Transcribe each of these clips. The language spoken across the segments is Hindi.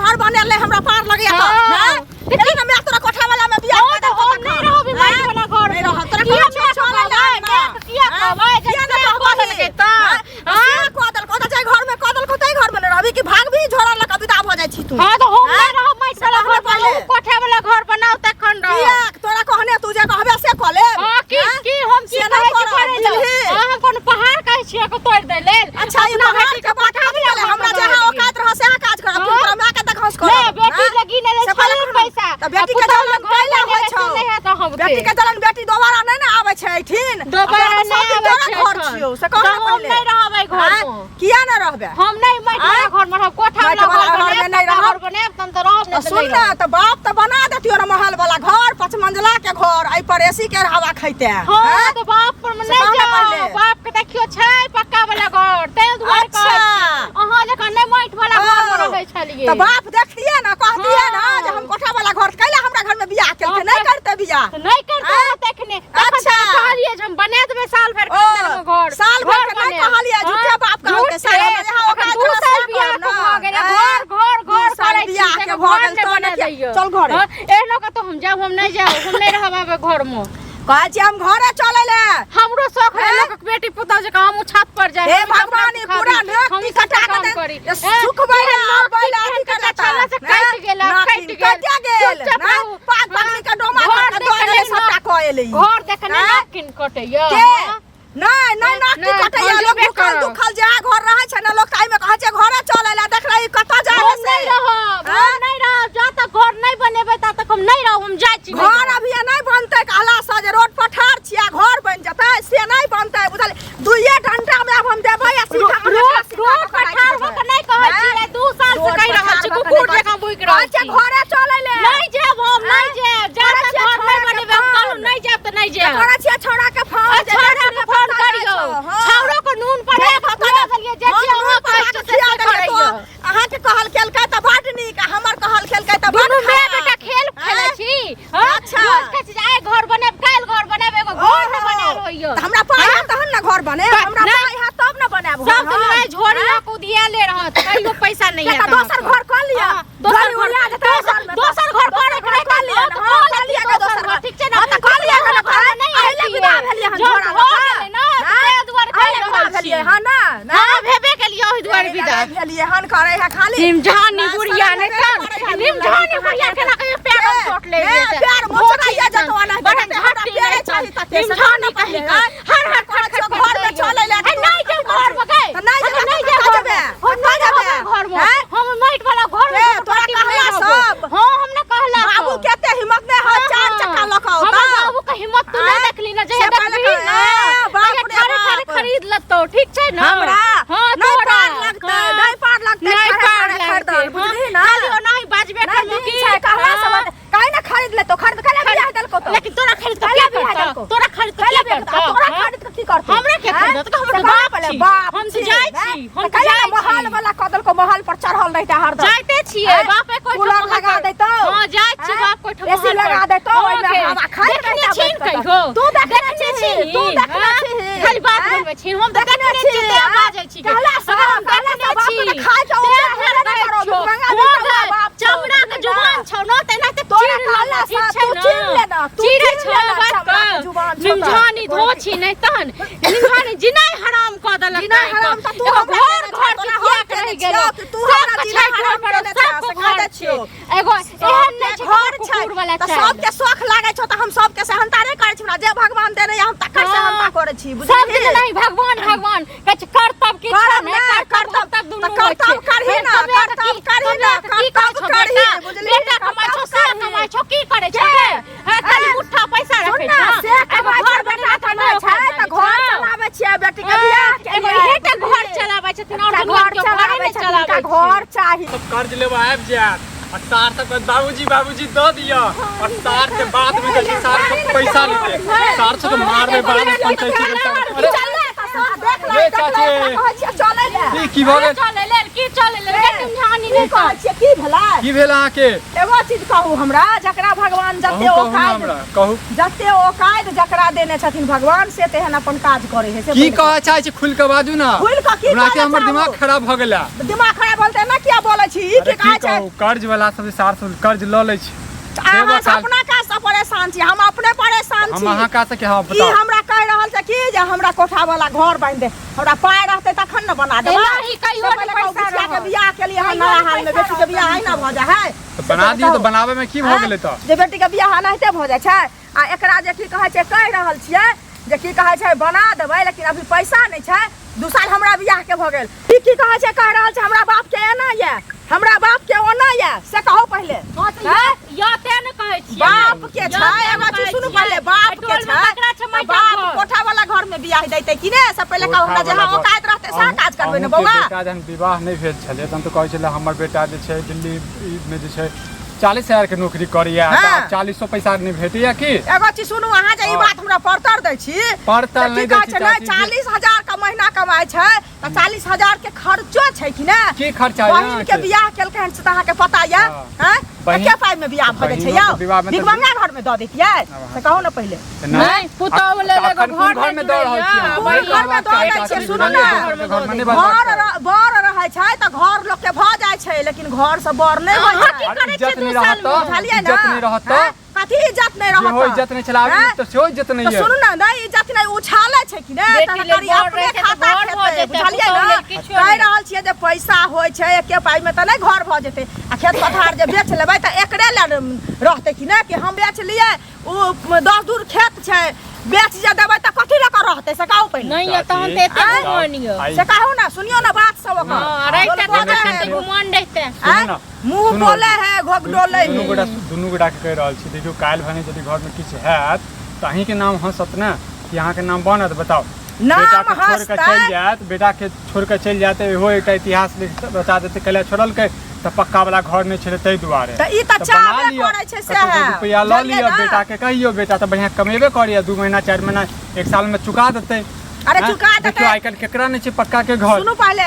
घर बनेले हमरा पार लगे त हां एले ना मैं तोरा कोठा वाला में बियाह कर दे नहीं रहबे माइट वाला घर नहीं रह तोरा किया किया कहबै किया ना कहबै के त हां कोदल जाय घर में कोदल कोतै घर में रहबी कि भाग भी झोरा लगा विदा भ जाय छी तू हां तो हम नहीं रहब माइट वाला घर बनाऊ कोठा वाला घर बनाऊ तखन रह किया तोरा कहने तू जे कहबे से क ले हां की हम की करे हां कोन पहाड़ कहै छियै को तोड़ दे लेल अच्छा ई पहाड़ के कोठा वाला हमरा जहां औकात रह से काज कर तोरा मां के तक हंस कर नहीं बेटी लगी ले पैसा त बेटी के जलन कैला होय छ बेटी के जलन बेटी दोबारा नहीं ना आवे छै ठिन दोबारा नहीं आवे छै घर छियो से कहना पहिले हम नहीं रहबै घर में किया ना रहबे हम नहीं माइट वाला घर में रहब कोठा वाला घर में नहीं रहब बने तन त रहब नहीं सुन ना त बाप त बना देतियो ना महल वाला घर 5 मंजिला के घर आई पर एसी के हवा खैते हां तो बाप पर नहीं जाओ बाप के देखियो छै पक्का वाला घर ते दुआर का अहां लेकिन नहीं माइट वाला घर में रहै छलिए त बाप देखतिए ना कहतिए ना जे हम कोठा वाला घर कैला हमरा घर में बियाह केलके नहीं करते बियाह नहीं करते देखने अच्छा कहलिए हम बना देबे साल भर के घर साल भर के नहीं कहलिए झूठे बाप कहलके साल में यहां ओकरा दू साल बियाह के भ गेल घर साल बियाह के भ गेल तो नहीं चल घर ए लोग तो हम जाब हम नहीं जाब हम नहीं रहब घर में कहै छी हम घरे चले ले हमरो शौक है लोग बेटी पुता जे हम छत पर जाए हे भगवान पूरा ढेकी कटा के करी सुख बैला बैला अथी करता से कट गेल पाक पानी का डोमा घर के सबटा कहले घर देखने नाकिन कटैया नहीं नाकी कटैया लोग दुखल जा घर रहै छै ना लोग टाइम में कहै छै घरे चले ला देख रही कता जाए से नहीं रह जा तक घर नहीं बनेबे ता तक हम नहीं रहब हम जाय छी घर अभी नहीं बनते कहला से जे रोड पर ठाड़ छिया घर बन जतै से नहीं बनते बुझल 2 घंटा में अब हम देबै या सीधा रोड पर ठाड़ हो के नहीं कहै छी 2 साल से कहि रहल छी कुकुर जकां बुइक रहल छी अच्छा घरे चले ले नहीं जाब हम नहीं जाब जा तक घर नहीं बनेबे हम कहलु नहीं जाब त नहीं जाब करै छी छोड़ा के फोन करियो छौरो को नून पर बता देलिए जे कि अहाँ कष्ट से करियो अहाँ के कहल खेलकै त बड नीक हमर कहल खेलकै त बड दुनू में बेटा खेल खेलै छी अच्छा कह आइ घर बनेब काल घर बनेब एगो घर न बनाल होइयो हमरा पाय तहन न घर बने हमरा पाय है तब न बनाब सब समय झोरिया कुदिया ले रहत कहियो पैसा नहीं है दोसर घर कर लिया दोसर घर कर लिया कर लिया का दोसर घर ठीक छै ना त कर लिया का घर नहीं आइले विदा भेलिए हम झोरा ना ए दुआर कह भेलिए हां ना भेबे के लिए ओहि दुआर विदा भेलिए हन करे है खाली निमझानी बुढ़िया ने कर निमझानी बुढ़िया के लगे पैर छोट ले पैर मोचराइया जतवा ना बड़ा झट्टी नहीं चाहिए तते निमझानी कहि हर घर में चले ले नहीं जे घर में गए नहीं जे घर में हम नहीं जाबे घर में हम माइट वाला घर में तोरा कहला सब हां हम न कहला बाबू केते हिम्मत में हाथ 4 चक्का लकाओ हम बाबू के हिम्मत तू नहीं देखली ना जे देखली ना बाप रे खरीद लतो ठीक छै ना हमरा हां नहीं पार लगतै नहीं पार लगतै बुझली ना खाली नहीं बाजबे कर की कहला सब काहे ना खरीद ले तो खरीद के बियाह देलको तो लेकिन तोरा खरीद के क्या करता तोरा खरीद के क्या करता तोरा खरीद के की करता हमरा के खरीद तो हमर बाप हम से जाय छी हम जाय महल वाला कदल को महल पर चढ़ल रहता हरदम जायते छिए बापे कोई कूलर लगा देतो हां जाय छी बाप कोई ठम एसी लगा देतो ओइ में हवा खाई रहता छीन कहियो तू देखने छी तू देखने छी खाली बात बनबे छी हम देखने छी ते बाजै छी कहला सब छी खाय के ओकरा हेरे करो गंगा बाप चमड़ा के जुबान छौ न तेना ते तोरा कहला सब तू चिन ले ना तू चिरे छौ बात निमझानी धोछी नहीं तहन निमझानी जिनाई हराम क देलक जिनाई हराम त तू घर के किया करे गेलो तू हमरा जिनाई हराम कर दे सिखा दे छियो एगो एहन नै घर कुकुर वाला त सबके शौक लागे छ त हम सबके सहनता रे करे छी जे भगवान देने हम तक सहनता करे छी बुझली नहीं भगवान कछ कर्तव्य की छै कर्तव्य तब दुनु कर्तव्य करही ना कर्तव्य करही बुझली बेटा कमाइ छौ से कमाइ छौ की करे छै खाली मुठ्ठा पैसा रखे छै से घर बना कमाइ छै त घर चलाबै छियै बेटी के बियाह एगो हेटे घर चलाबै छथिन और घर चलाबै घर चाही कर्ज लेबा आबि जात और सार तक बाबूजी दो दिया और सार के बाद में जल्दी सार को पैसा लेते सार से तो मार में बाद में पंचायती ये चाचे चले की भगे चले ले निमझानी नहीं कहै छियै की भेला की भेल अहाँ के एगो चीज कहू हमरा जकरा भगवान जते औकात कहू जते औकात जकरा देने छथिन भगवान से तेहन अपन काज करे है की कहै छै खुल के बाजू ना खुल के की हमरा के हमर दिमाग खराब भ गेला दिमाग खराब होलते ना किया बोलै छी ई अरे के कहै छै कर्ज वाला सब सार सब कर्ज ल लै छी अहाँ अपना का से परेशान छी हम अपने परेशान छी हम अहाँ का से के हां ई बताओ हमरा कह रहल छै कि जे हमरा कोठा वाला घर बन दे हमरा पाय रहते तखन न बना देबै नहीं कहियो नहीं पैसा के बियाह के लिए हम नया हाल में बेटी के बियाह है ना भ जा है तो बना दिए तो बनावे में की भ गेलै त जे बेटी के बियाह एनाहिते भ जाइ छै आ एकरा जे की कहै छै कह रहल छियै जे की कहै छै बना देबै लेकिन अभी पैसा नहीं छै 2 साल हमरा बियाह के भ गेल ई की कहै छै कह रहल छै हमरा बाप के एना ये हमरा बाप के ओना ये से कहो पहले या ते न कहै छी बाप के छै एगो चीज सुनु पहले बाप के छै बाप कोठा वाला घर में बियाह दैते कि ने से पहले कहू ना जे हां औकात रहते सा काज करबे ने बौआ बेटा जहन विवाह नहीं भेल छले तहन तो कहै छले हमर बेटा जे छै दिल्ली में जे छै 40,000 के नौकरी करिया त 4000 पैसा नहीं भेटिया की एगो चीज सुनु अहाँ जे ई बात हमरा पड़तर दै छी पड़तर नहीं दै छी 40,000 का महीना कमाय छै त 40,000 के खर्चो छै कि ने की खर्चा बहिन के बियाह केलकै हन से त अहाँ के पता ये हैं के पाई में बियाह भ जाइ छै यौ दिगमंगा घर में द देतियै से कहू ना पहले नहीं पुतौ ले ले घर में द रहल छी घर में द दै छै सुनु ना बर रहै छै त घर लोग के भ जाइ छै लेकिन घर से बर नहीं होइ छै इज्जत नहीं रहत कथी इज्जत नहीं रहत हो इज्जत नहीं चलावे तो सो इज्जत नहीं है सुनु ना नहीं इज्जत नहीं उछाले छै कि ने तकरी अपने खाता खेते बुझलियै ना कह रहल छियै जे पैसा होय छै एके पाई में त नहीं घर भ जेते आ खेत पथार जे बेच लेबै त एकरे ले रहते कि ने कि हम बेच लिए उ 10 दूर खेत छै बेच जे देबै त कथी ल कर रहते से कहू पहले नहीं है तहन ते एते घुमानियो से कहू ना सुनियो ना बात सब ओकर हां रहते त घुमान रहते मुंह बोले है घोग डोले दुनू गोटा के कह रहल छी देखियो काल भने यदि घर में किछ हैत त अहीं के नाम हंसत ना कि अहाँ के नाम बनत बताओ बेटा के छोड़ के चल जात बेटा के छोड़ के चल जाते हो एकटा इतिहास लिख बता देते कले छोड़ल के त पक्का वाला घर नहीं छले तै दुआरे त ई त चाहबे करे छै से है रुपया ल लियो बेटा के कहियो बेटा त बढ़िया कमेबे करिया 2 महीना 4 महीना 1 साल में चुका देते अरे चुका देते देखियो आइकल केकरा नहीं छै पक्का के घर सुनु पहले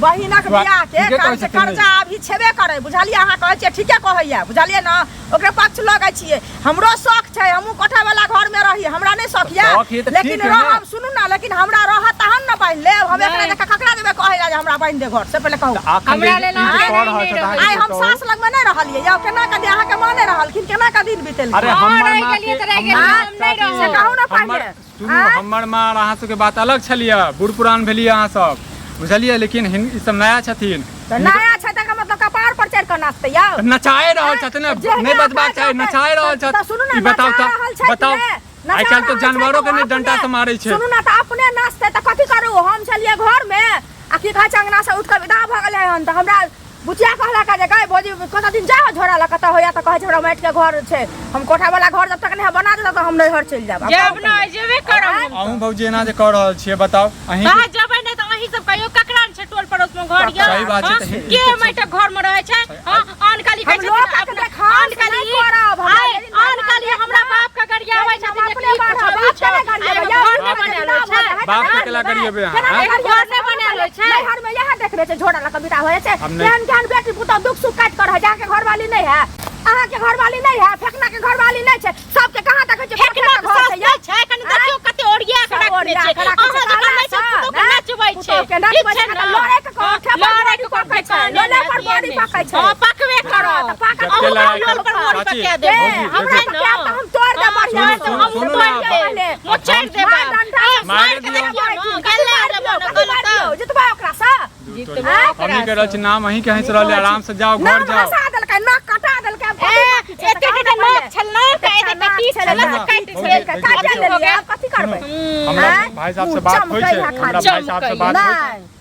बहिनक बियाह के कर्जा अभी छेबे करे बुझलिए अहाँ कहै छियै ठीके कहैया बुझलिए ना ओकरे पक्ष लगै छियै हमरो शौक छै हमहु कोठा वाला घर में रही हमरा नहीं शौक या लेकिन रहब सुनु ना लेकिन हमरा रहत तहन न पाइ ले हम एकरा देख ककरा देबे कहैला जे हमरा बाइन दे घर से पहले कहू हमरा ले ना आइ हम सास लग में नहीं रहलिए या केना के अहाँ के माने रहलखिन केना का दिन बीतेल अरे हमर मां के लिए त रह गेल हम नहीं रह से कहू ना पहले सुनु हमर मां अहाँ सब के बात अलग छलिए बूढ़ पुरान भेलिए अहाँ सब बुझलिए लेकिन ई सब नया छथिन त नया छै त मतलब कपार पर चढ़ के नाचते या नचाए रहल छथिन नहीं बजबाक चाही नचाए रहल छथिन ई बताओ बताओ आइ काल तो जानवरों के नहीं डंडा से मारै छै सुनु ना त अपने नाचते त कथि करू हम छलिए घर में आ की कहै छै अंगना से उठ के विदा भ गेलै हन त हमरा बुचिया कहला का जे गाय भोजी कत दिन जाओ झोरा ला कत होया त कहै छै हमरा माटि के घर छै हम कोठा वाला घर जब तक नहीं बना देला त हम नहीं हर चल जाब जब ना जेबे करब अहूं भौजी एना जे कर रहल छियै बताओ अहीं कहां जेबै नहीं त अहीं सब कहियो ककरा छै टोल पड़ोस में घर या सही बात छै के माटि घर में रहै छै हां अनकाली कहै छै अनकाली हमरा बाप का गरिया आबै छै अपने बाप बाप के केला करिएबे हां घर से बनालो छै घर में यहां देख रहे छै झोरा ला कविता होय छै केहन बेटी पुता दुख सुख काट कर जाके घरवाली नहीं है अहाँ के घरवाली नहीं है फेकना के घरवाली नहीं छै सबके कहां देखै छै फेकना घर छै कनी देखियो कते ओरिया के रखले छै अहाँ जकां नहीं छै तो के नचबै छै के नचबै छै त लड़े के कोठे लड़े के पकै छै लड़े पर बॉडी पकै छै हां पकवे करो त पका लोल पर बॉडी पका दे हमरा ना हम तोड़ दे बढ़िया से हम तोड़ दे मोचर दे मार दियो गल्ला रे जितबा ओकरा सा जितबा हमनी के रच नाम अहीं के हंस रहले आराम से जाओ घर जाओ हंसा देलकै नाक कटा देलकै एते के नाक छलना का एते के टीठ छलना से काट छेल के काट लेलिए कथि करबै हमरा भाई साहब से बात होय छै हमरा भाई साहब से बात होय छै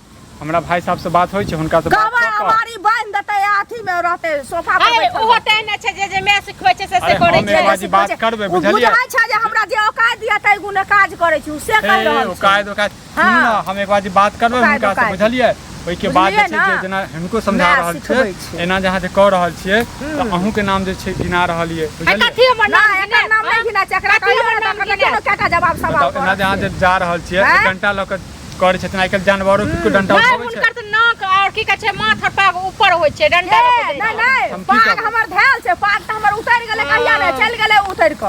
हमरा भाई साहब से बात होय छै हुनका से बात कबा हमारी बहन देते आथी में रहते सोफा पर बैठल ओहो ते न छै जे मैं सिखबै छै से करै छै हम बाजी बात करबै बुझलिए बुझाय छै जे हमरा जे औकात दिया तै गुने काज करै छी से कह रहल छै औकात सुन ना हम एक बाजी बात करबै हुनका से बुझलिए ओइ के बाद जे छै जेना हुनको समझा रहल छै एना जहां जे कह रहल छियै त अहूं के नाम जे छै गिना रहलिए बुझलिए कथि हमर नाम एकर नाम नहीं गिना छै एकरा कहियो नाम गिना केटा जवाब सवाल एना जहां जे जा रहल छियै घंटा ल के करे छथिन आइकल जानवरों के डंडा उठाबै छै हुनकर त नाक और की कहै छै माथा पाग ऊपर होय छै डंडा नहीं नहीं पाग हमर धैल छै पाग त हमर उतर गेलै कहिया ने चल गेलै उतर क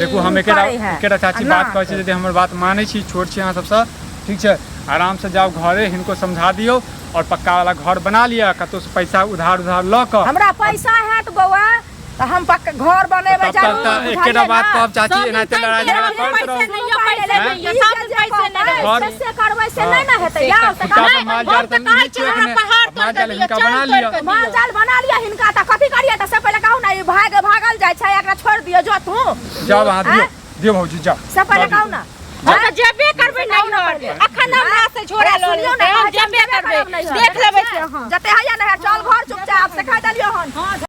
देखो हम एकेरा चाची बात कहै छै यदि हमर बात मानै छी छोट छी अहाँ सबसे ठीक है। आराम से जाओ घरे, इनको समझा दियो और पक्का वाला घर बना लिया, कतो से पैसा उधार ल क। हमरा पैसा है तो बउआ तो हम पक्का घर बनेबे एकेटा बात कहब चाची, एनाते लड़ाई झगड़ा करत रहो। से करबै से नहीं ना हेतै यार। माल जाल त नीचे माल जाल हिनका बना लिया, माल जाल बना लिया हिनका त कथि करिए त से पहले कहू ना ई भागल जाय छै, एकरा छोड़ दियो जो तू। जाओ वहां दियो भौजी जाओ। से पहले कहू ना हम जेबे करबै नहीं अखन हमरा से झोरा लो हम जेबे करबै, देख लेबै से। जते हैया ना चल घर चुपचाप से खा दलियो हन।